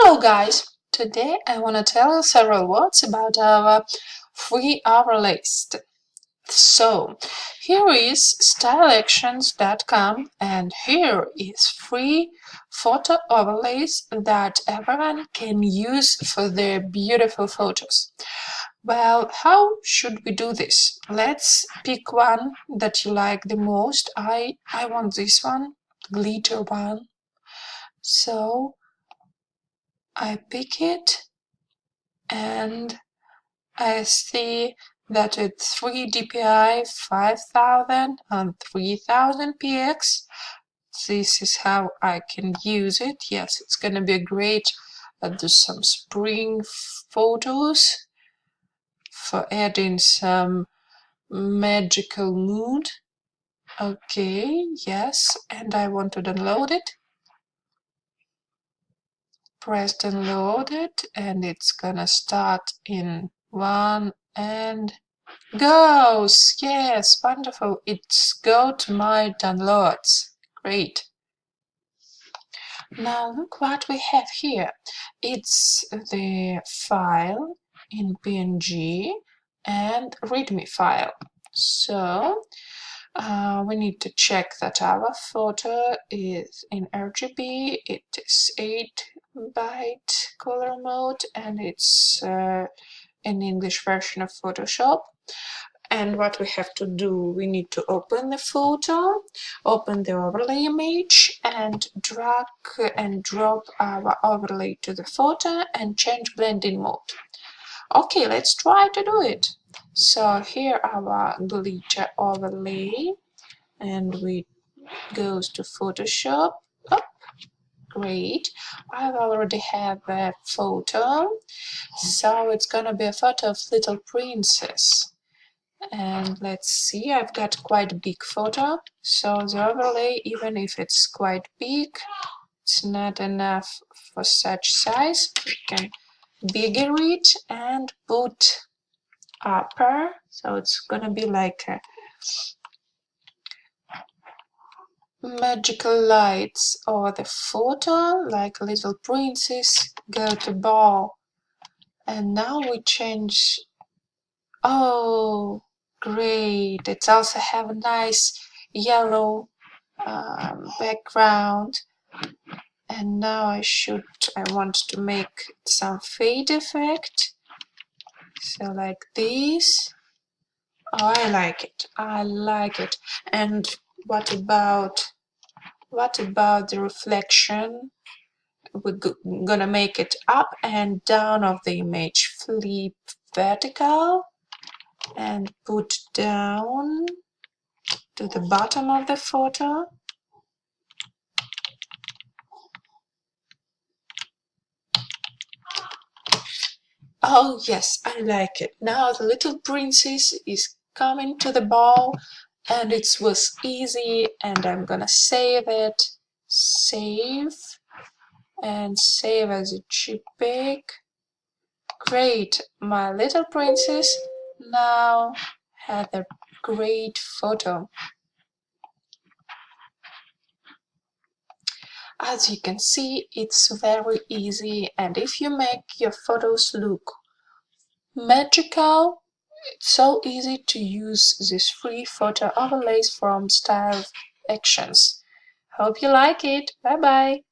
Hello guys! Today I want to tell you several words about our free overlays. So, here is styleactions.com and here is free photo overlays that everyone can use for their beautiful photos. Well, how should we do this? Let's pick one that you like the most. I want this one, glitter one. So I pick it and I see that it's 3 dpi, 5000 and 3000 px. This is how I can use it. Yes, it's gonna be great do some spring photos for adding some magical mood. Okay, yes, and I want to download it. Press download it and it's gonna start in 1 and goes. Yes, wonderful. It's go to my downloads. Great. Now look what we have here. It's the file in PNG and README file. So we need to check that our photo is in RGB. It is 8-byte color mode and it's an English version of Photoshop. And what we have to do, we need to open the photo, open the overlay image, and drag and drop our overlay to the photo and change blending mode. Okay, let's try to do it. So here our glitter overlay, and we goes to Photoshop. Oh, great. I already have a photo, so it's gonna be a photo of little princess. And let's see, I've got quite a big photo, so the overlay, even if it's quite big, it's not enough for such size. We can bigger it and put upper, so it's gonna be like a magical lights over the photo, like a little princess, go to ball. And now we change. Oh, great. It also have a nice yellow background. And now I want to make some fade effect. So like this. Oh, I like it. I like it. And what about the reflection? We're gonna make it up and down of the image. Flip vertical and put down to the bottom of the photo. Oh yes, I like it. Now the little princess is coming to the ball and it was easy, and I'm gonna save it. Save and save as a JPEG. Great, my little princess now had a great photo. As you can see, it's very easy, and if you make your photos look magical, it's so easy to use these free photo overlays from Style Actions. Hope you like it. Bye bye.